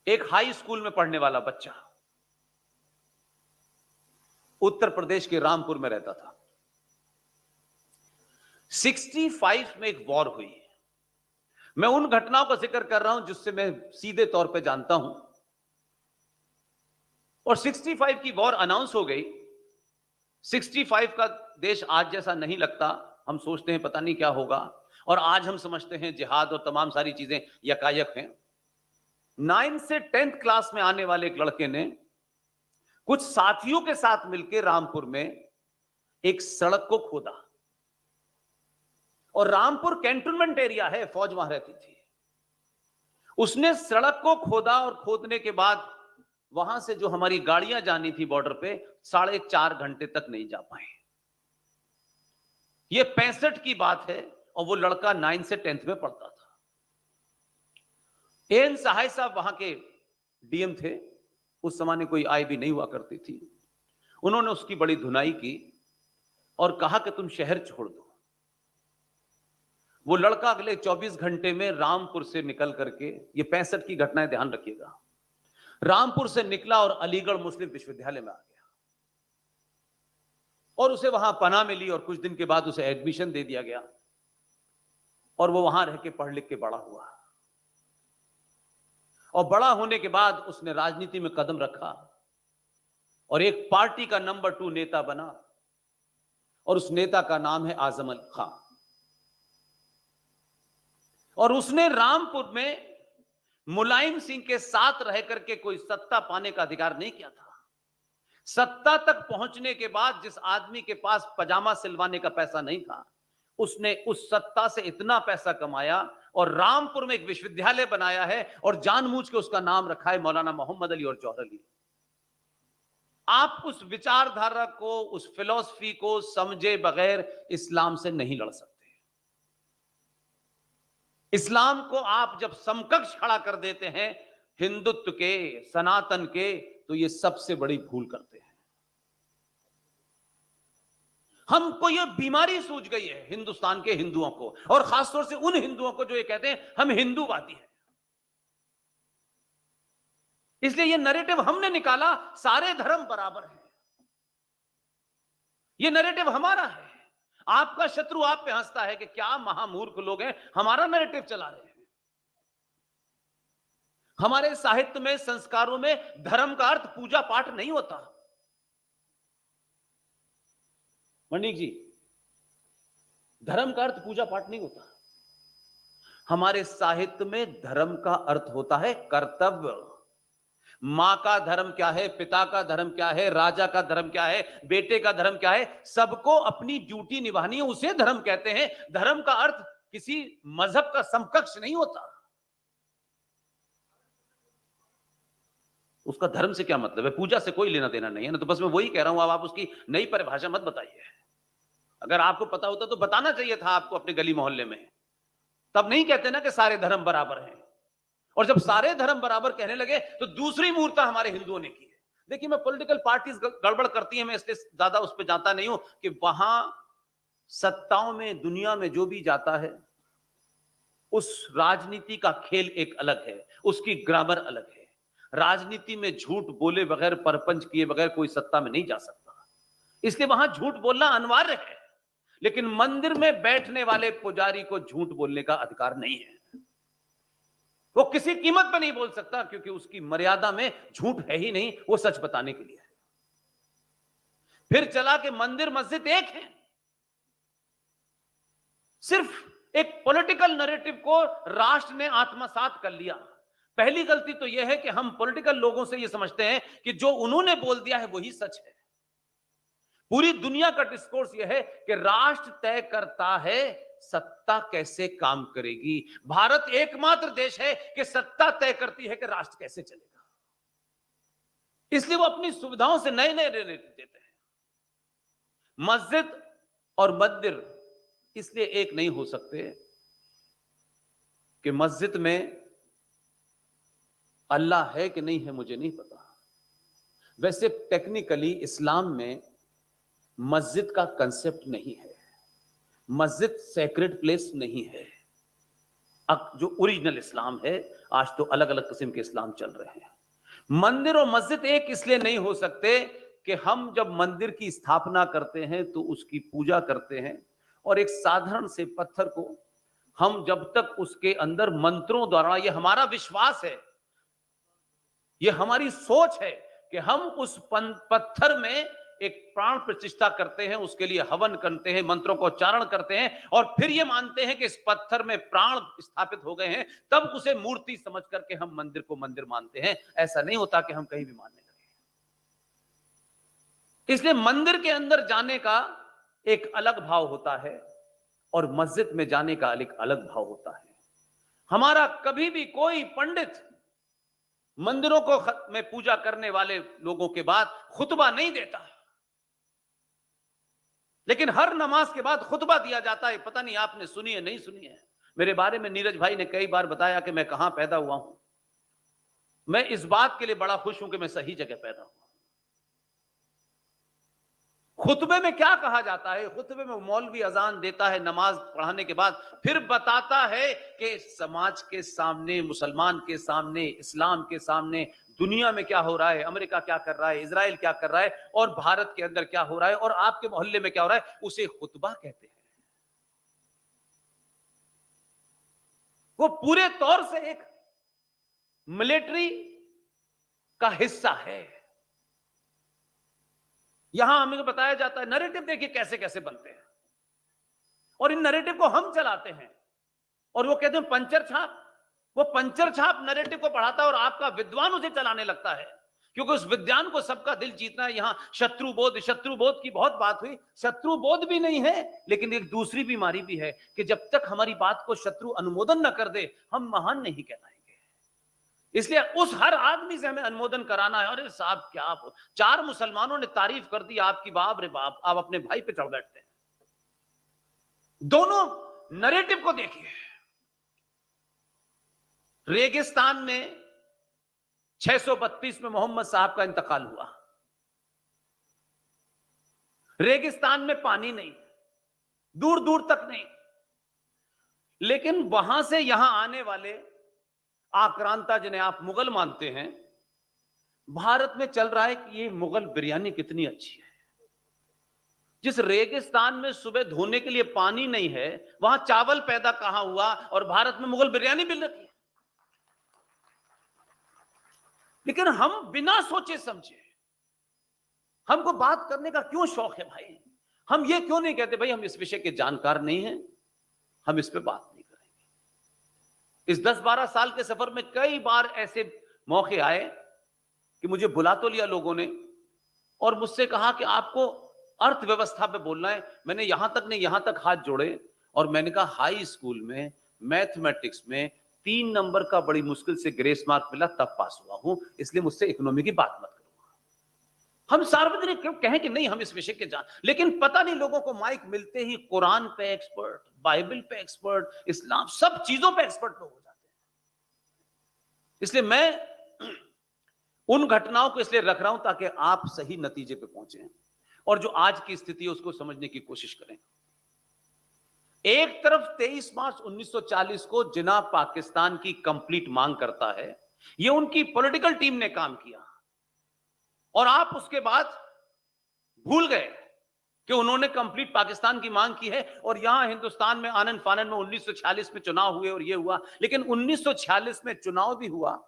एक high school में पढ़ने वाला बच्चा उत्तर प्रदेश के रामपुर में रहता था। 65 में एक वॉर हुई। मैं उन घटनाओं का जिक्र कर रहा हूं जिससे मैं सीधे तौर पे जानता हूं। और 65 की वॉर अनाउंस हो गई। 65 का देश आज जैसा नहीं लगता। हम सोचते हैं पता नहीं क्या होगा, और आज हम समझते हैं जिहाद और तमाम सारी चीजें यकायक हैं। 9 से 10th क्लास में आने वाले एक लड़के ने कुछ साथियों के साथ मिलकर रामपुर में एक सड़क को खोदा। और रामपुर कैंटोनमेंट एरिया है, फौज वहां रहती थी। उसने सड़क को खोदा और खोदने के बाद वहां से जो हमारी गाड़ियां जानी थी बॉर्डर पे, 4.5 घंटे तक नहीं जा पाए। ये 65 की बात है और वो लड़का 9 से 10th में पढ़ता था। एन सहाय साहब वहां के डीएम थे। उस जमाने कोई आय भी नहीं हुआ करती थी। उन्होंने उसकी बड़ी धुनाई की और कहा कि तुम शहर छोड़ दो। वो लड़का अगले 24 घंटे में रामपुर से निकल करके, ये 65 की घटनाएं ध्यान रखिएगा, रामपुर से निकला और अलीगढ़ मुस्लिम विश्वविद्यालय में आ गया। और उसे वहां पनाह मिली और कुछ दिन के बाद उसे एडमिशन दे दिया गया और वो वहां रह के पढ़ लिख के बड़ा हुआ। और बड़ा होने के बाद उसने राजनीति में कदम रखा और एक पार्टी का नंबर 2 नेता बना, और उस नेता का नाम है आजम अली खां। और उसने रामपुर में मुलायम सिंह के साथ रह करके कोई सत्ता पाने का अधिकार नहीं किया था। सत्ता तक पहुंचने के बाद जिस आदमी के पास पजामा सिलवाने का पैसा नहीं था, उसने उस सत्ता से इतना पैसा कमाया और रामपुर में एक विश्वविद्यालय बनाया है और जानबूझ के उसका नाम रखा है मौलाना मोहम्मद अली और जौहर अली। आप उस विचारधारा को, उस फिलॉसफी को समझे बगैर इस्लाम से नहीं लड़ सकते। इस्लाम को आप जब समकक्ष खड़ा कर देते हैं हिंदुत्व के, सनातन के, तो ये सबसे बड़ी भूल करते हैं। हमको ये बीमारी सूझ गई है हिंदुस्तान के हिंदुओं को, और खासतौर से उन हिंदुओं को जो ये कहते हैं हम हिंदूवादी हैं। इसलिए ये नैरेटिव हमने निकाला, सारे धर्म बराबर हैं। ये नैरेटिव हमारा है। आपका शत्रु आप पे हंसता है कि क्या महामूर्ख लोग हैं, हमारा नैरेटिव चला रहे हैं। हमारे साहित्य में, संस्कारों में धर्म का अर्थ पूजा पाठ नहीं होता। मणिक जी, धर्म का अर्थ पूजा पाठ नहीं होता। हमारे साहित्य में धर्म का अर्थ होता है कर्तव्य। मां का धर्म क्या है, पिता का धर्म क्या है, राजा का धर्म क्या है, बेटे का धर्म क्या है, सबको अपनी ड्यूटी निभानी है, उसे धर्म कहते हैं। धर्म का अर्थ किसी मजहब का समकक्ष नहीं होता। उसका धर्म से क्या मतलब है, पूजा से कोई लेना देना नहीं है ना। तो बस मैं वही कह रहा हूं, अब आप उसकी नई परिभाषा मत बताइए। अगर आपको पता होता तो बताना चाहिए था आपको अपने गली मोहल्ले में। तब नहीं कहते ना कि सारे धर्म बराबर हैं। और जब सारे धर्म बराबर कहने लगे तो दूसरी मूर्खता हमारे हिंदुओं ने की है। देखिए, मैं पॉलिटिकल पार्टीज गड़बड़ करती हैं, मैं इसलिए ज्यादा उस पर जाता नहीं हूं कि वहां सत्ताओं में, दुनिया में जो भी जाता है, उस राजनीति का खेल एक अलग है, उसकी ग्रामर अलग है। राजनीति में झूठ बोले बगैर, परपंच किए बगैर कोई सत्ता में नहीं जा सकता। इसलिए वहां झूठ बोलना अनिवार्य है, लेकिन मंदिर में बैठने वाले पुजारी को झूठ बोलने का अधिकार नहीं है। वो किसी कीमत पर नहीं बोल सकता, क्योंकि उसकी मर्यादा में झूठ है ही नहीं, वो सच बताने के लिए है। फिर चला कि मंदिर मस्जिद एक है। सिर्फ एक पॉलिटिकल नैरेटिव को राष्ट्र ने आत्मसात कर लिया। पहली गलती तो यह है कि हम पॉलिटिकल लोगों से यह समझते हैं कि जो उन्होंने बोल दिया है वही सच है। पूरी दुनिया का डिस्कोर्स यह है कि राष्ट्र तय करता है सत्ता कैसे काम करेगी। भारत एकमात्र देश है कि सत्ता तय करती है कि राष्ट्र कैसे चलेगा। इसलिए वो अपनी सुविधाओं से नए नए नैरेटिव देते हैं। मस्जिद और मंदिर इसलिए एक नहीं हो सकते कि मस्जिद में अल्लाह है कि नहीं है मुझे नहीं पता। वैसे टेक्निकली इस्लाम में मस्जिद का कंसेप्ट नहीं है। मस्जिद सेक्रेड प्लेस नहीं है। जो ओरिजिनल इस्लाम है। आज तो अलग अलग किस्म के इस्लाम चल रहे हैं। मंदिर और मस्जिद एक इसलिए नहीं हो सकते कि हम जब मंदिर की स्थापना करते हैं तो उसकी पूजा करते हैं, और एक साधारण से पत्थर को हम जब तक उसके अंदर मंत्रों द्वारा, ये हमारा विश्वास है, ये हमारी सोच है कि हम उस पत्थर में एक प्राण प्रतिष्ठा करते हैं, उसके लिए हवन करते हैं, मंत्रों को उच्चारण करते हैं, और फिर ये मानते हैं कि इस पत्थर में प्राण स्थापित हो गए हैं, तब उसे मूर्ति समझ करके हम मंदिर को मंदिर मानते हैं। ऐसा नहीं होता कि हम कहीं भी मानने लगे। इसलिए मंदिर के अंदर जाने का एक अलग भाव होता है और मस्जिद में जाने का एक अलग भाव होता है। हमारा कभी भी कोई पंडित मंदिरों को में पूजा करने वाले लोगों के बाद खुतबा नहीं देता, लेकिन हर नमाज के बाद खुतबा दिया जाता है। पता नहीं आपने सुनी है नहीं सुनी है। मेरे बारे में नीरज भाई ने कई बार बताया कि मैं कहां पैदा हुआ हूं। मैं इस बात के लिए बड़ा खुश हूं कि मैं सही जगह पैदा हुआ। खुतबे में क्या कहा जाता है? खुतबे में मौलवी अजान देता है नमाज पढ़ाने के बाद, फिर बताता है कि समाज के सामने, मुसलमान के सामने, इस्लाम के सामने दुनिया में क्या हो रहा है, अमेरिका क्या कर रहा है, इजराइल क्या कर रहा है, और भारत के अंदर क्या हो रहा है, और आपके मोहल्ले में क्या हो रहा है। उसे खुतबा कहते हैं। वो पूरे तौर से एक मिलिट्री का हिस्सा है। यहां हमें बताया जाता है, नैरेटिव देखिए कैसे कैसे बनते हैं, और इन नैरेटिव को हम चलाते हैं, और वो कहते हैं पंचर छाप। वो पंचर छाप नैरेटिव को पढ़ाता है और आपका विद्वान उसे चलाने लगता है, क्योंकि उस विद्वान को सबका दिल जीतना है। यहां शत्रुबोध की बहुत बात हुई। शत्रुबोध भी नहीं है, लेकिन एक दूसरी बीमारी भी है कि जब तक हमारी बात को शत्रु अनुमोदन न कर दे, हम महान नहीं कहलाएंगे। इसलिए उस हर आदमी से हमें अनुमोदन कराना है। अरे साहब क्या आप, 4 मुसलमानों ने तारीफ कर दी आपकी, बाप रे बाप, आप अपने भाई पे चढ़ बैठते हैं। दोनों नैरेटिव को देखिए। रेगिस्तान में 632 में मोहम्मद साहब का इंतकाल हुआ। रेगिस्तान में पानी नहीं, दूर दूर तक नहीं, लेकिन वहां से यहां आने वाले आक्रांता, जिन्हें आप मुगल मानते हैं, भारत में चल रहा है कि ये मुगल बिरयानी कितनी अच्छी है। जिस रेगिस्तान में सुबह धोने के लिए पानी नहीं है, वहां चावल पैदा कहां हुआ, और भारत में मुगल बिरयानी मिल रही है। लेकिन हम बिना सोचे समझे, हमको बात करने का क्यों शौक है भाई? हम ये क्यों नहीं कहते भाई हम इस विषय के जानकार नहीं हैं, हम इस पे बात नहीं करेंगे। इस 10-12 साल के सफर में कई बार ऐसे मौके आए कि मुझे बुला तो लिया लोगों ने, और मुझसे कहा कि आपको अर्थव्यवस्था पे बोलना है। मैंने यहां तक नहीं, यहां तक हाथ जोड़े, और मैंने कहा हाई स्कूल में मैथमेटिक्स में 3 नंबर का बड़ी मुश्किल से ग्रेस मार्क मिला, तब पास हुआ हूं, इसलिए मुझसे इकोनॉमी की बात मत करो। हम सार्वजनिक क्यों कहें कि नहीं हम इस विषय के जान, लेकिन पता नहीं लोगों को माइक मिलते ही कुरान पे एक्सपर्ट, बाइबल पे एक्सपर्ट, इस्लाम, सब चीजों पे एक्सपर्ट लोग हो जाते हैं। इसलिए मैं उन घटनाओं को इसलिए रख रहा हूं ताकि आप सही नतीजे पे पहुंचे, और जो आज की स्थिति है उसको समझने की कोशिश करें। एक तरफ 23 मार्च 1940 को जिना पाकिस्तान की कंप्लीट मांग करता है, यह उनकी पॉलिटिकल टीम ने काम किया, और आप उसके बाद भूल गए कि उन्होंने कंप्लीट पाकिस्तान की मांग की है। और यहां हिंदुस्तान में आनन फानन में 1946 में चुनाव हुए और यह हुआ, लेकिन 1946 में चुनाव भी हुआ,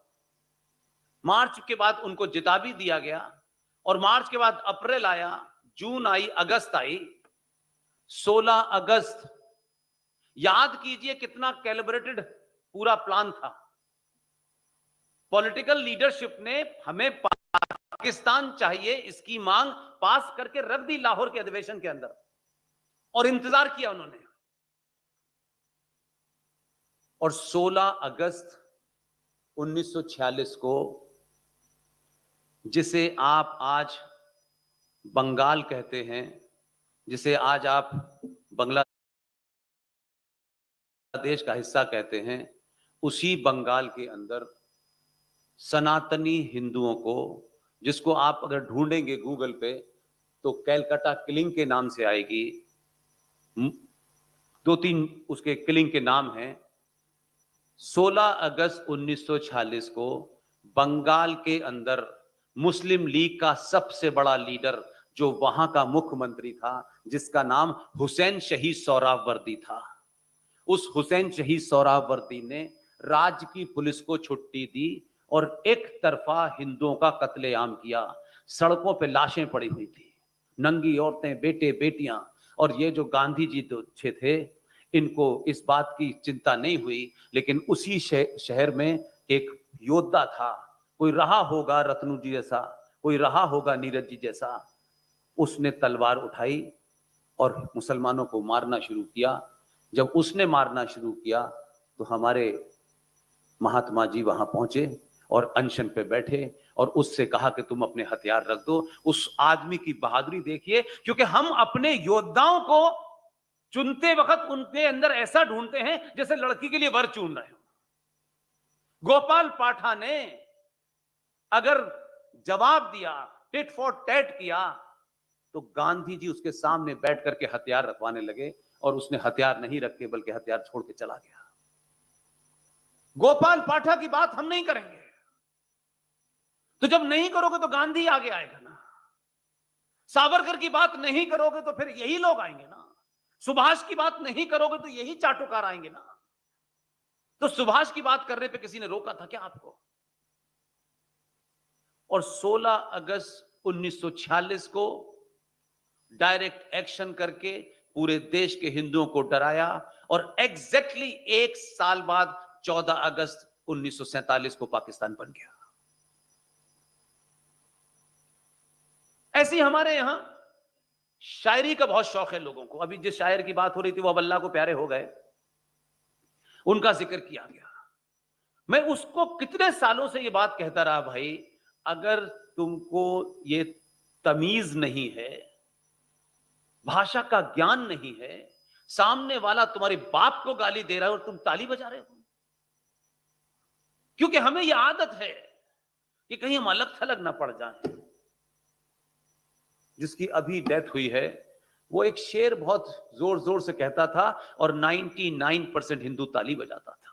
मार्च के बाद उनको जिता भी दिया गया, और मार्च के बाद अप्रैल आया, जून आई, अगस्त आई, 16 अगस्त। याद कीजिए कितना कैलिब्रेटेड पूरा प्लान था। पॉलिटिकल लीडरशिप ने हमें पाकिस्तान चाहिए इसकी मांग पास करके रख दी लाहौर के अधिवेशन के अंदर, और इंतजार किया उन्होंने। और 16 अगस्त 1946 को, जिसे आप आज बंगाल कहते हैं, जिसे आज आप बांग्लादेश का हिस्सा कहते हैं, उसी बंगाल के अंदर सनातनी हिंदुओं को, जिसको आप अगर ढूंढेंगे गूगल पे तो कैलकाटा किलिंग के नाम से आएगी, 2-3 उसके किलिंग के नाम हैं, 16 अगस्त 1946 को बंगाल के अंदर मुस्लिम लीग का सबसे बड़ा लीडर, जो वहां का मुख्यमंत्री था, जिसका नाम हुसैन शहीद सोहरावर्दी था, उस हुसैन शहीद सोहरावर्दी ने राज्य की पुलिस को छुट्टी दी और एक तरफा हिंदुओं का कत्लेआम किया। सड़कों पे लाशें पड़ी हुई थी, नंगी औरतें, बेटे बेटियां। और ये जो गांधी जी तो अच्छे थे, इनको इस बात की चिंता नहीं हुई, लेकिन उसी शहर में एक योद्धा था, कोई रहा होगा रत्नू जी जैसा, कोई रहा होगा नीरज जी जैसा, उसने तलवार उठाई और मुसलमानों को मारना शुरू किया। जब उसने मारना शुरू किया तो हमारे महात्मा जी वहां पहुंचे और अनशन पे बैठे और उससे कहा कि तुम अपने हथियार रख दो। उस आदमी की बहादुरी देखिए, क्योंकि हम अपने योद्धाओं को चुनते वक्त उनके अंदर ऐसा ढूंढते हैं जैसे लड़की के लिए वर चुन रहे हो। गोपाल पाठा ने अगर जवाब दिया, टिट फॉर टैट किया, तो गांधी जी उसके सामने बैठ करके हथियार रखवाने लगे और उसने हथियार नहीं रखे बल्कि हथियार छोड़ के चला गया। गोपाल पाठा की बात हम नहीं करेंगे, तो जब नहीं करोगे तो गांधी आगे आएगा ना। सावरकर की बात नहीं करोगे तो फिर यही लोग आएंगे ना। सुभाष की बात नहीं करोगे तो यही चाटुकार आएंगे ना। तो सुभाष की बात करने पे किसी ने रोका था क्या आपको? और 16 अगस्त 1946 को डायरेक्ट एक्शन करके पूरे देश के हिंदुओं को डराया और एग्जैक्टली एक साल बाद 14 अगस्त 1947 को पाकिस्तान बन गया। ऐसी हमारे यहां शायरी का बहुत शौक है लोगों को। अभी जिस शायर की बात हो रही थी वो अब अल्लाह को प्यारे हो गए, उनका जिक्र किया गया। मैं उसको कितने सालों से ये बात कहता रहा, भाई अगर तुमको ये तमीज नहीं है, भाषा का ज्ञान नहीं है, सामने वाला तुम्हारे बाप को गाली दे रहा है और तुम ताली बजा रहे हो, क्योंकि हमें यह आदत है कि कहीं हम अलग थलग ना पड़ जाएं। जिसकी अभी डेथ हुई है, वो एक शेर बहुत जोर जोर से कहता था और 99% हिंदू ताली बजाता था।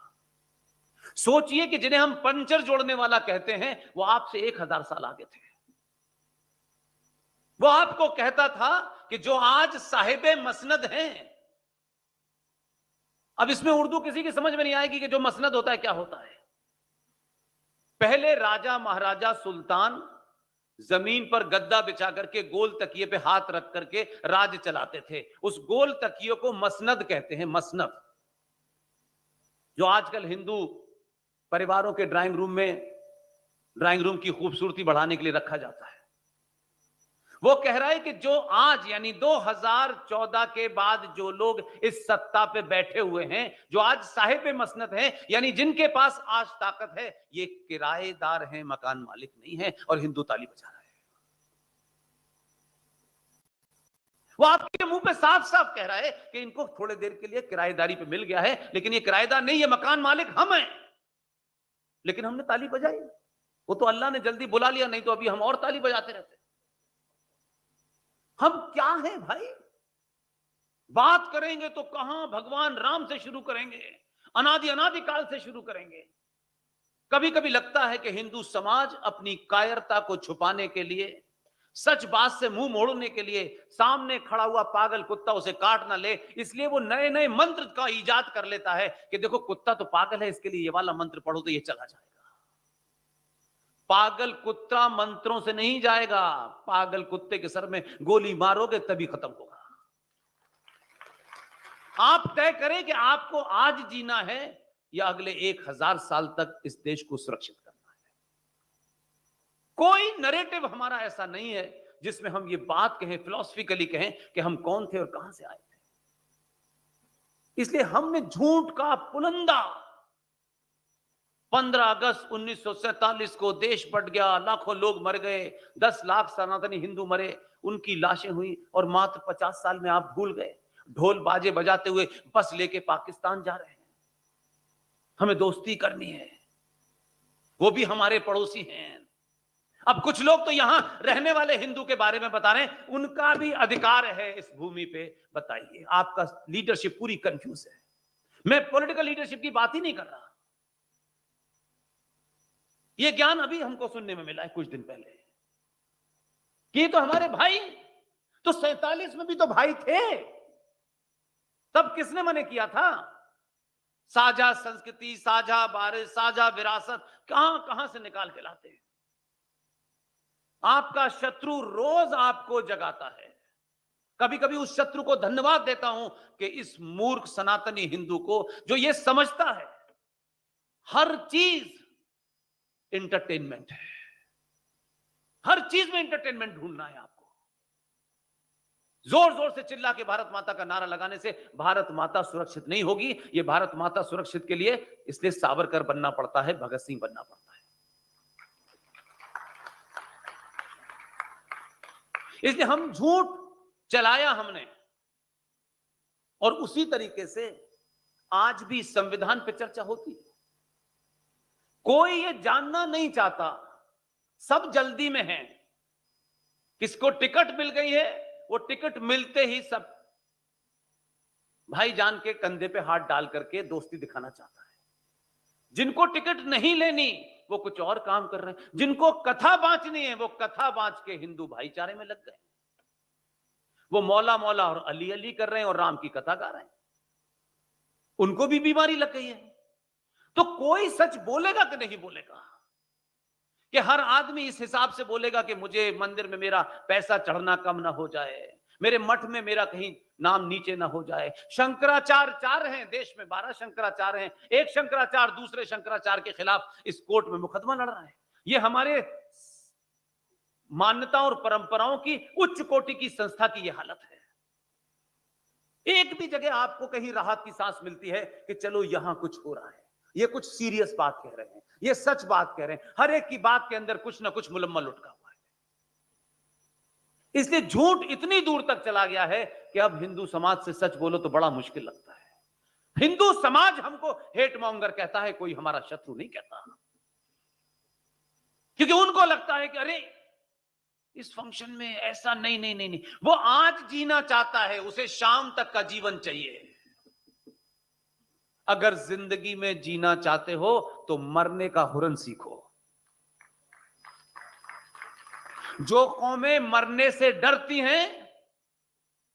सोचिए कि जिन्हें हम पंचर जोड़ने वाला कहते हैं, वो आपसे 1000 साल आगे थे। वो आपको कहता था कि जो आज साहिबे मसनद हैं, अब इसमें उर्दू किसी की समझ में नहीं आएगी कि जो मसनद होता है क्या होता है। पहले राजा महाराजा सुल्तान जमीन पर गद्दा बिछा करके गोल तकिए पे हाथ रख करके राज चलाते थे। उस गोल तकिए को मसनद कहते हैं, मसनद, जो आजकल हिंदू परिवारों के ड्राइंग रूम की खूबसूरती बढ़ाने के लिए रखा जाता है। वो कह रहा है कि जो आज यानी 2014 के बाद जो लोग इस सत्ता पे बैठे हुए हैं, जो आज साहिब मसनद हैं, यानी जिनके पास आज ताकत है, ये किराएदार हैं, मकान मालिक नहीं है। और हिंदू ताली बजा रहा है। वो आपके मुंह पे साफ साफ कह रहा है कि इनको थोड़ी देर के लिए किराएदारी पे मिल गया है, लेकिन ये किराएदार नहीं, ये मकान मालिक हम हैं। लेकिन हमने ताली बजाई, वो तो अल्लाह ने जल्दी बुला लिया, नहीं तो अभी हम और ताली बजाते रहते। हम क्या हैं भाई? बात करेंगे तो कहां भगवान राम से शुरू करेंगे, अनादि काल से शुरू करेंगे। कभी कभी लगता है कि हिंदू समाज अपनी कायरता को छुपाने के लिए, सच बात से मुंह मोड़ने के लिए, सामने खड़ा हुआ पागल कुत्ता उसे काट ना ले, इसलिए वो नए नए मंत्र का इजाद कर लेता है कि देखो कुत्ता तो पागल है, इसके लिए ये वाला मंत्र पढ़ो तो ये चला जाएगा। पागल कुत्ता मंत्रों से नहीं जाएगा, पागल कुत्ते के सर में गोली मारोगे तभी खत्म होगा। आप तय करें कि आपको आज जीना है या अगले 1000 साल तक इस देश को सुरक्षित करना है। कोई नरेटिव हमारा ऐसा नहीं है जिसमें हम ये बात कहें, फिलॉसफिकली कहें कि हम कौन थे और कहां से आए थे। इसलिए हमने झूठ का पुलंदा, 15 अगस्त 1947 को देश बट गया, लाखों लोग मर गए, 10 लाख सनातनी हिंदू मरे, उनकी लाशें हुई और मात्र 50 साल में आप भूल गए। ढोल बाजे बजाते हुए बस लेके पाकिस्तान जा रहे हैं। हमें दोस्ती करनी है, वो भी हमारे पड़ोसी हैं। अब कुछ लोग तो यहां रहने वाले हिंदू के बारे में बता रहे हैं, उनका भी अधिकार है इस भूमि पे। बताइए, आपका लीडरशिप पूरी कंफ्यूज है। मैं पॉलिटिकल लीडरशिप की बात ही नहीं कर रहा, ये ज्ञान अभी हमको सुनने में मिला है कुछ दिन पहले कि ये तो हमारे भाई, तो 47 में भी तो भाई थे, तब किसने मने किया था? साझा संस्कृति, साझा बारिश, साझा विरासत कहां कहां से निकाल के लाते हैं। आपका शत्रु रोज आपको जगाता है। कभी कभी उस शत्रु को धन्यवाद देता हूं कि इस मूर्ख सनातनी हिंदू को, जो ये समझता है हर चीज एंटरटेनमेंट है, हर चीज में एंटरटेनमेंट ढूंढना है आपको। जोर जोर से चिल्ला के भारत माता का नारा लगाने से भारत माता सुरक्षित नहीं होगी। ये भारत माता सुरक्षित के लिए इसलिए सावरकर बनना पड़ता है, भगत सिंह बनना पड़ता है। इसलिए हम झूठ चलाया हमने, और उसी तरीके से आज भी संविधान पे चर्चा होती है। कोई ये जानना नहीं चाहता, सब जल्दी में है। किसको टिकट मिल गई है, वो टिकट मिलते ही सब भाईजान के कंधे पे हाथ डाल करके दोस्ती दिखाना चाहता है। जिनको टिकट नहीं लेनी वो कुछ और काम कर रहे हैं, जिनको कथा बांचनी है वो कथा बांच के हिंदू भाईचारे में लग गए। वो मौला मौला और अली अली कर रहे हैं और राम की कथा गा रहे हैं। उनको भी बीमारी लग गई है। तो कोई सच बोलेगा कि नहीं बोलेगा? कि हर आदमी इस हिसाब से बोलेगा कि मुझे मंदिर में मेरा पैसा चढ़ना कम ना हो जाए, मेरे मठ में मेरा कहीं नाम नीचे ना हो जाए। शंकराचार्य 4 हैं देश में, 12 शंकराचार्य हैं। एक शंकराचार्य दूसरे शंकराचार्य के खिलाफ इस कोर्ट में मुकदमा लड़ रहा है। ये हमारे मान्यता और परंपराओं की उच्च कोटि की संस्था की यह हालत है। एक भी जगह आपको कहीं राहत की सांस मिलती है कि चलो यहां कुछ हो रहा है, ये कुछ सीरियस बात कह रहे हैं, ये सच बात कह रहे हैं। हर एक की बात के अंदर कुछ ना कुछ मुलम्मा लुटका हुआ है। इसलिए झूठ इतनी दूर तक चला गया है कि अब हिंदू समाज से सच बोलो तो बड़ा मुश्किल लगता है। हिंदू समाज हमको हेट मॉन्गर कहता है, कोई हमारा शत्रु नहीं कहता, क्योंकि उनको लगता है कि अरे इस फंक्शन में ऐसा नहीं नहीं नहीं नहीं। वो आज जीना चाहता है, उसे शाम तक का जीवन चाहिए। अगर जिंदगी में जीना चाहते हो तो मरने का हुरन सीखो। जो कौमें मरने से डरती हैं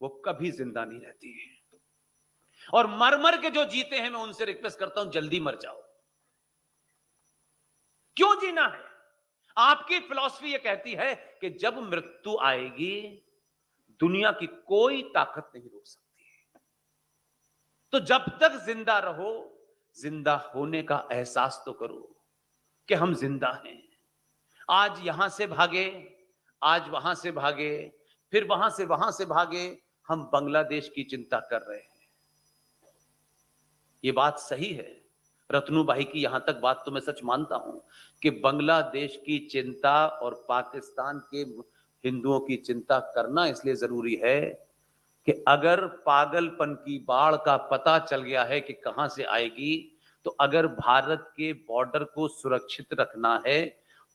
वो कभी जिंदा नहीं रहती हैं, और मर मर के जो जीते हैं मैं उनसे रिक्वेस्ट करता हूं जल्दी मर जाओ। क्यों जीना है? आपकी फिलॉसफी ये कहती है कि जब मृत्यु आएगी दुनिया की कोई ताकत नहीं रोक सकती। तो जब तक जिंदा रहो, जिंदा होने का एहसास तो करो कि हम जिंदा हैं। आज यहां से भागे, आज वहां से भागे, फिर वहां से भागे, हम बांग्लादेश की चिंता कर रहे हैं। ये बात सही है रत्नूबाई की, यहां तक बात तो मैं सच मानता हूं कि बांग्लादेश की चिंता और पाकिस्तान के हिंदुओं की चिंता करना इसलिए जरूरी है कि अगर पागलपन की बाढ़ का पता चल गया है कि कहां से आएगी, तो अगर भारत के बॉर्डर को सुरक्षित रखना है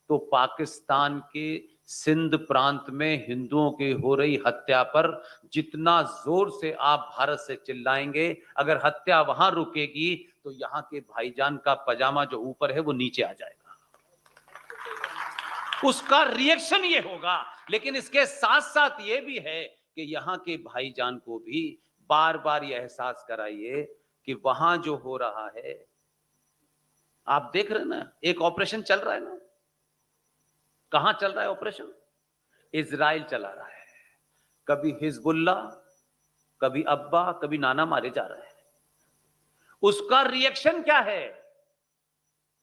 तो पाकिस्तान के सिंध प्रांत में हिंदुओं की हो रही हत्या पर जितना जोर से आप भारत से चिल्लाएंगे, अगर हत्या वहां रुकेगी तो यहां के भाईजान का पजामा जो ऊपर है वो नीचे आ जाएगा। उसका रिएक्शन ये होगा। लेकिन इसके साथ साथ ये भी है कि यहां के भाईजान को भी बार बार यह एहसास कराइए कि वहां जो हो रहा है, आप देख रहे हैं ना, एक ऑपरेशन चल रहा है ना। कहां चल रहा है ऑपरेशन? इजराइल चला रहा है। कभी हिजबुल्ला, कभी अब्बा, कभी नाना मारे जा रहे हैं। उसका रिएक्शन क्या है?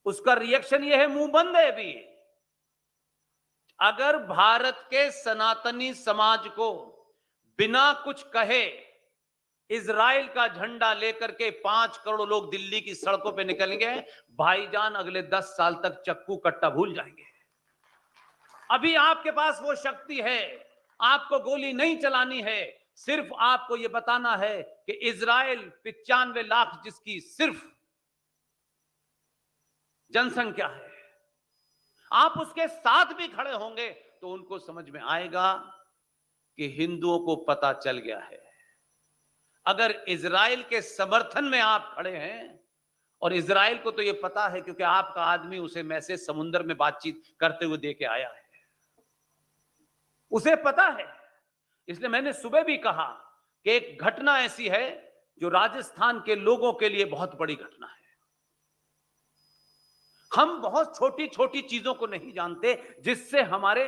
उसका रिएक्शन यह है, मुंह बंद है अभी। अगर भारत के सनातनी समाज को बिना कुछ कहे इजराइल का झंडा लेकर के 5 करोड़ लोग दिल्ली की सड़कों पे निकलेंगे, भाईजान अगले 10 साल तक चक्कू कट्टा भूल जाएंगे। अभी आपके पास वो शक्ति है, आपको गोली नहीं चलानी है, सिर्फ आपको यह बताना है कि इजराइल 95 लाख जिसकी सिर्फ जनसंख्या है, आप उसके साथ भी खड़े होंगे तो उनको समझ में आएगा कि हिंदुओं को पता चल गया है। अगर इजराइल के समर्थन में आप खड़े हैं और इजराइल को तो ये पता है क्योंकि आपका आदमी उसे मैसेज समुद्र में बातचीत करते हुए दे के आया है, उसे पता है। इसलिए मैंने सुबह भी कहा कि एक घटना ऐसी है जो राजस्थान के लोगों के लिए बहुत बड़ी घटना है। हम बहुत छोटी छोटी चीजों को नहीं जानते जिससे हमारे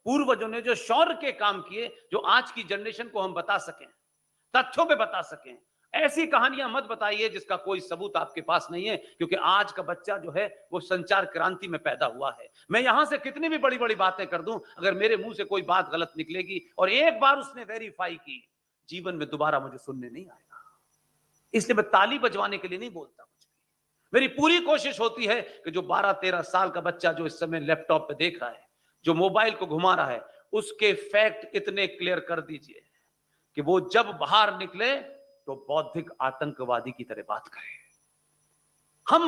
पूर्वजों ने जो शौर्य के काम किए, जो आज की जनरेशन को हम बता सकें, तथ्यों पे बता सकें। ऐसी कहानियां मत बताइए जिसका कोई सबूत आपके पास नहीं है, क्योंकि आज का बच्चा जो है वो संचार क्रांति में पैदा हुआ है। मैं यहां से कितनी भी बड़ी बड़ी बातें कर दूं, अगर मेरे मुंह से कोई बात गलत निकलेगी और एक बार उसने वेरीफाई की, जीवन में दोबारा मुझे सुनने नहीं आएगा। इसलिए मैं ताली बजवाने के लिए नहीं बोलता। मेरी पूरी कोशिश होती है कि जो 12-13 साल का बच्चा जो इस समय लैपटॉप पे देख रहा है, जो मोबाइल को घुमा रहा है, उसके फैक्ट इतने क्लियर कर दीजिए कि वो जब बाहर निकले तो बौद्धिक आतंकवादी की तरह बात करे। हम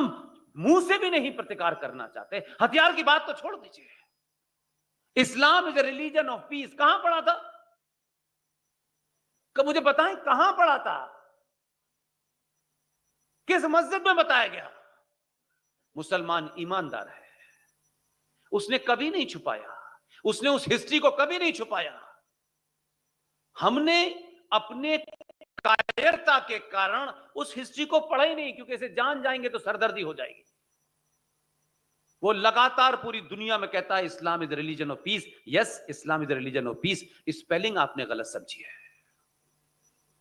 मुंह से भी नहीं प्रतिकार करना चाहते, हथियार की बात तो छोड़ दीजिए। Islam is a religion of peace, कहां पढ़ा था? कब मुझे बताएं, कहां पढ़ा था? किस मस्जिद में बताया गया? मुसलमान ईमानदार है, उसने कभी नहीं छुपाया, उसने उस हिस्ट्री को कभी नहीं छुपाया। हमने अपने कायरता के कारण उस हिस्ट्री को पढ़ा ही नहीं, क्योंकि इसे जान जाएंगे तो सरदर्दी हो जाएगी। वो लगातार पूरी दुनिया में कहता है Islam is religion of peace. Yes, Islam is religion of peace. Spelling आपने गलत समझी है,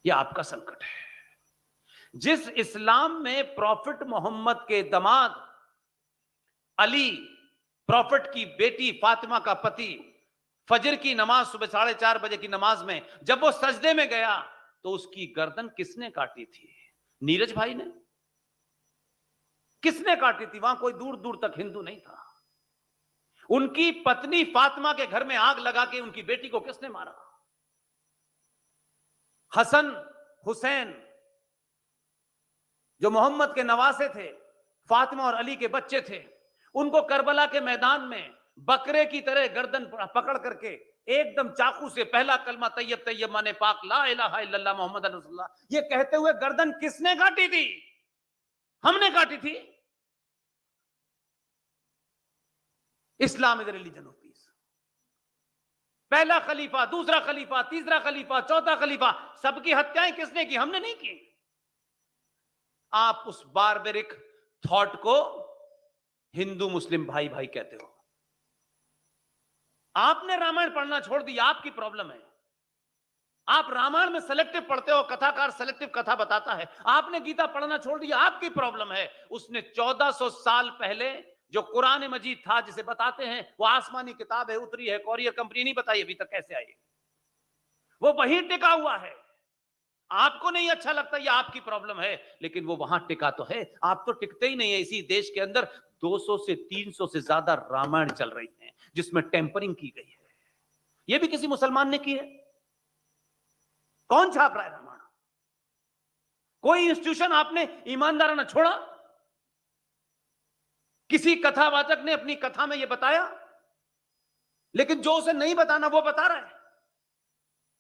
यह आपका संकट है। जिस इस्लाम में प्रॉफिट मोहम्मद के दामाद अली, प्रॉफिट की बेटी फातिमा का पति, फजर की नमाज सुबह 4:30 बजे की नमाज में जब वो सजदे में गया तो उसकी गर्दन किसने काटी थी? नीरज भाई ने। किसने काटी थी? वहां कोई दूर दूर तक हिंदू नहीं था। उनकी पत्नी फातिमा के घर में आग लगा के उनकी बेटी को किसने मारा? हसन हुसैन जो मोहम्मद के नवासे थे, फातिमा और अली के बच्चे थे, उनको करबला के मैदान में बकरे की तरह गर्दन पकड़ करके एकदम चाकू से पहला कलमा तैयब तैयब माने पाक ला इलाहा इल्लल्लाह मोहम्मद रसूलुल्लाह, ये कहते हुए गर्दन किसने काटी थी? हमने काटी थी। इस्लाम इज रिलीजन ऑफ पीस। पहला खलीफा, दूसरा खलीफा, तीसरा खलीफा, चौथा खलीफा, सबकी हत्याएं किसने की? हमने नहीं की। आप उस बारबेरिक थॉट को हिंदू मुस्लिम भाई भाई कहते हो। आपने रामायण पढ़ना छोड़ दिया, आपकी प्रॉब्लम है। आप रामायण में सेलेक्टिव पढ़ते हो, कथाकार सेलेक्टिव कथा बताता है। आपने गीता पढ़ना छोड़ दिया, आपकी प्रॉब्लम है। उसने 1400 साल पहले जो कुरान मजीद था, जिसे बताते हैं वो आसमानी किताब है, उतरी है, कोरियर कंपनी नहीं बताई अभी तक कैसे आई, वो वहीं टिका हुआ है। आपको नहीं अच्छा लगता, ये आपकी प्रॉब्लम है, लेकिन वो वहां टिका तो है। आप तो टिकते ही नहीं है। इसी देश के अंदर 200 से 300 से ज्यादा रामायण चल रही हैं जिसमें टेम्परिंग की गई है। ये भी किसी मुसलमान ने की है? कौन छाप रहा है रामायण? कोई इंस्टीट्यूशन आपने ईमानदाराना छोड़ा? किसी कथावाचक ने अपनी कथा में यह बताया? लेकिन जो उसे नहीं बताना वो बता रहा है।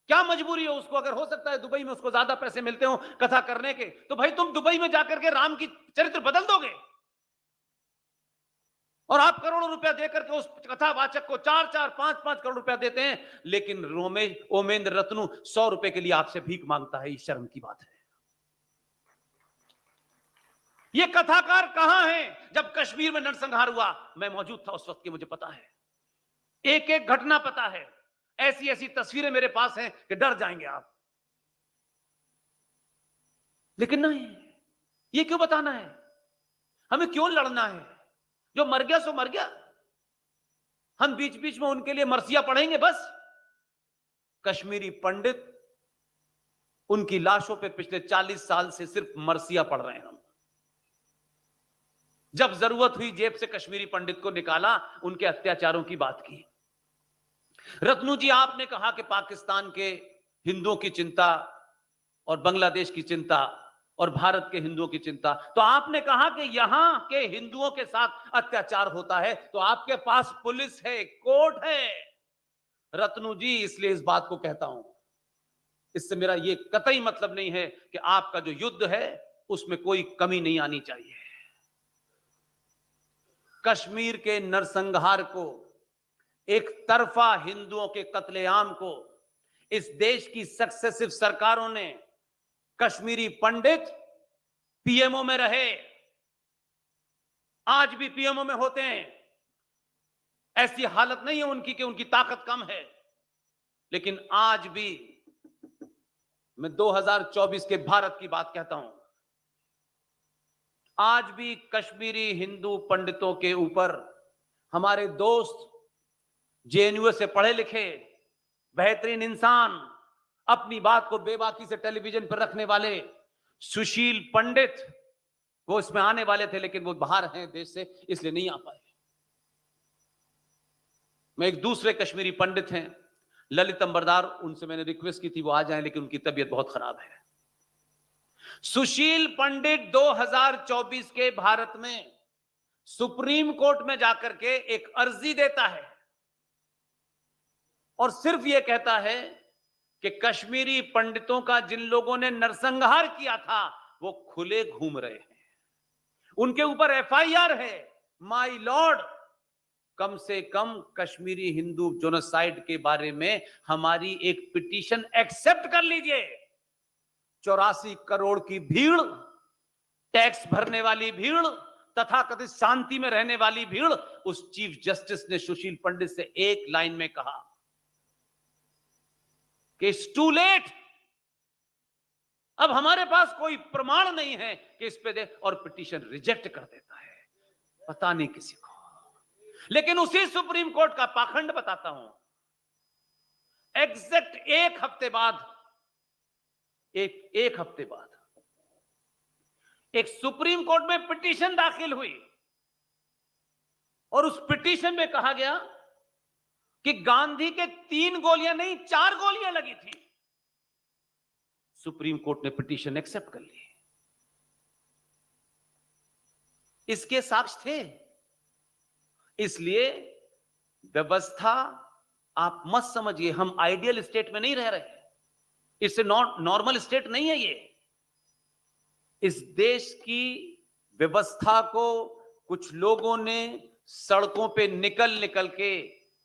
क्या मजबूरी है उसको? अगर हो सकता है दुबई में उसको ज्यादा पैसे मिलते हो कथा करने के, तो भाई तुम दुबई में जाकर के राम की चरित्र बदल दोगे। और आप करोड़ों रुपया देकर के उस कथावाचक को 4-4, 5-5 करोड़ रुपया देते हैं, लेकिन ओमेंद्र रत्नू 100 रुपए के लिए आपसे भीख मांगता है। ये शर्म की बात है। ये कथाकार कहां है? जब कश्मीर में नरसंहार हुआ मैं मौजूद था उस वक्त की, मुझे पता है, एक एक घटना पता है। ऐसी ऐसी तस्वीरें मेरे पास हैं कि डर जाएंगे आप। लेकिन नहीं, ये क्यों बताना है? हमें क्यों लड़ना है? जो मर गया सो मर गया। हम बीच बीच में उनके लिए मरसिया पढ़ेंगे बस। कश्मीरी पंडित उनकी लाशों पे पिछले 40 साल से सिर्फ मरसिया पढ़ रहे हैं। हम जब जरूरत हुई जेब से कश्मीरी पंडित को निकाला, उनके अत्याचारों की बात की। रत्नू जी, आपने कहा कि पाकिस्तान के हिंदुओं की चिंता और बांग्लादेश की चिंता और भारत के हिंदुओं की चिंता, तो आपने कहा कि यहां के हिंदुओं के साथ अत्याचार होता है, तो आपके पास पुलिस है, कोर्ट है। रत्नू जी, इसलिए इस बात को कहता हूं, इससे मेरा यह कतई मतलब नहीं है कि आपका जो युद्ध है उसमें कोई कमी नहीं आनी चाहिए। कश्मीर के नरसंहार को, एक तरफा हिंदुओं के कत्लेआम को इस देश की सक्सेसिव सरकारों ने, कश्मीरी पंडित पीएमओ में रहे, आज भी पीएमओ में होते हैं। ऐसी हालत नहीं है उनकी कि उनकी ताकत कम है, लेकिन आज भी मैं 2024 के भारत की बात कहता हूं, आज भी कश्मीरी हिंदू पंडितों के ऊपर हमारे दोस्त, जेएनयू से पढ़े लिखे बेहतरीन इंसान, अपनी बात को बेबाकी से टेलीविजन पर रखने वाले सुशील पंडित, वो इसमें आने वाले थे लेकिन वो बाहर हैं देश से, इसलिए नहीं आ पाए। मैं एक दूसरे कश्मीरी पंडित हैं ललित अंबरदार, उनसे मैंने रिक्वेस्ट की थी वो आ जाएं, लेकिन उनकी तबीयत बहुत खराब है। सुशील पंडित 2024 के भारत में सुप्रीम कोर्ट में जाकर के एक अर्जी देता है और सिर्फ यह कहता है कि कश्मीरी पंडितों का जिन लोगों ने नरसंहार किया था वो खुले घूम रहे हैं, उनके ऊपर एफआईआर है। माय लॉर्ड, कम से कम कश्मीरी हिंदू जोनोसाइड के बारे में हमारी एक पिटीशन एक्सेप्ट कर लीजिए। 84 करोड़ की भीड़, टैक्स भरने वाली भीड़, तथाकथित शांति में रहने वाली भीड़, उस चीफ जस्टिस ने सुशील पंडित से एक लाइन में कहा कि इट्स टू लेट, अब हमारे पास कोई प्रमाण नहीं है कि इस पे दे, और पिटीशन रिजेक्ट कर देता है, पता नहीं किसी को। लेकिन उसी सुप्रीम कोर्ट का पाखंड बताता हूं, एग्जैक्ट एक हफ्ते बाद एक सुप्रीम कोर्ट में पिटीशन दाखिल हुई और उस पिटीशन में कहा गया कि गांधी के 3 गोलियां नहीं 4 गोलियां लगी थी। सुप्रीम कोर्ट ने पिटीशन एक्सेप्ट कर ली। इसके साक्ष्य थे। इसलिए व्यवस्था, आप मत समझिए हम आइडियल स्टेट में नहीं रह रहे, इससे नॉर्मल स्टेट नहीं है ये। इस देश की व्यवस्था को कुछ लोगों ने सड़कों पे निकल के,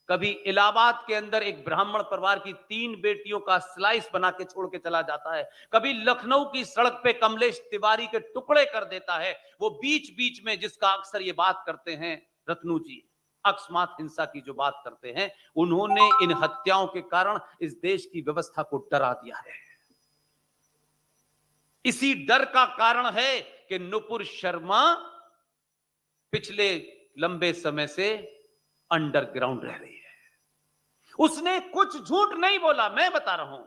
कभी इलाहाबाद के अंदर एक ब्राह्मण परिवार की 3 बेटियों का स्लाइस बना के छोड़ के चला जाता है, कभी लखनऊ की सड़क पे कमलेश तिवारी के टुकड़े कर देता है। वो बीच बीच में जिसका अक्सर ये बात करते हैं रत्नू जी, अकस्मात हिंसा की जो बात करते हैं, उन्होंने इन हत्याओं के कारण इस देश की व्यवस्था को डरा दिया है। इसी डर का कारण है कि नुपुर शर्मा पिछले लंबे समय से अंडरग्राउंड रह रही है। उसने कुछ झूठ नहीं बोला, मैं बता रहा हूं,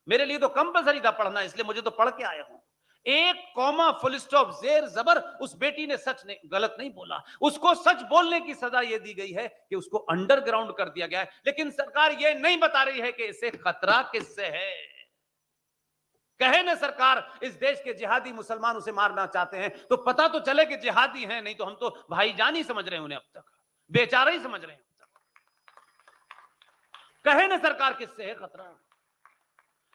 मेरे लिए तो कंपल्सरी था पढ़ना, इसलिए मुझे तो पढ़ के आया हूं। 1 कॉमा फुल स्टॉप जेर जबर, उस बेटी ने सच नहीं, गलत नहीं बोला। उसको सच बोलने की सजा यह दी गई है कि उसको अंडरग्राउंड कर दिया गया है। लेकिन सरकार यह नहीं बता रही है कि इसे खतरा किससे है। कहे ना सरकार इस देश के जिहादी मुसलमान उसे मारना चाहते हैं, तो पता तो चले कि जिहादी हैं, नहीं तो हम तो भाईजान ही समझ रहे हैं उन्हें, अब तक बेचारा ही समझ रहे हैं अब तक। कहे ना सरकार किससे है खतरा।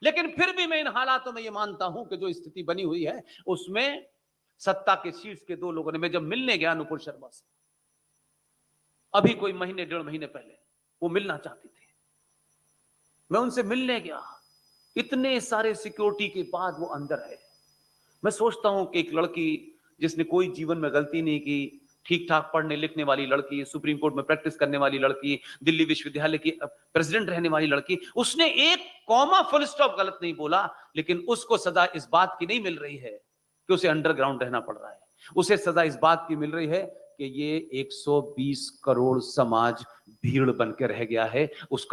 लेकिन फिर भी मैं इन हालातों में यह मानता हूं कि जो स्थिति बनी हुई है उसमें सत्ता के शीर्ष के 2 लोगों ने, मैं जब मिलने गया नुपुर शर्मा से अभी कोई महीने 1.5 महीने पहले, वो मिलना चाहती थी, मैं उनसे मिलने गया, इतने सारे सिक्योरिटी के बाद वो अंदर है। मैं सोचता हूं कि एक लड़की जिसने कोई जीवन में गलती नहीं की, ठीक ठाक पढ़ने लिखने वाली लड़की, सुप्रीम कोर्ट में प्रैक्टिस करने वाली लड़की, दिल्ली विश्वविद्यालय की प्रेसिडेंट रहने वाली लड़की, उसने 1 कॉमा फुल स्टॉप गलत नहीं बोला, लेकिन उसको सजा इस बात की नहीं मिल रही है कि उसे अंडरग्राउंड रहना पड़ रहा है। उसे सजा इस बात की मिल रही है कि ये 120 करोड़ समाज भीड़ बन के रह गया है, उसका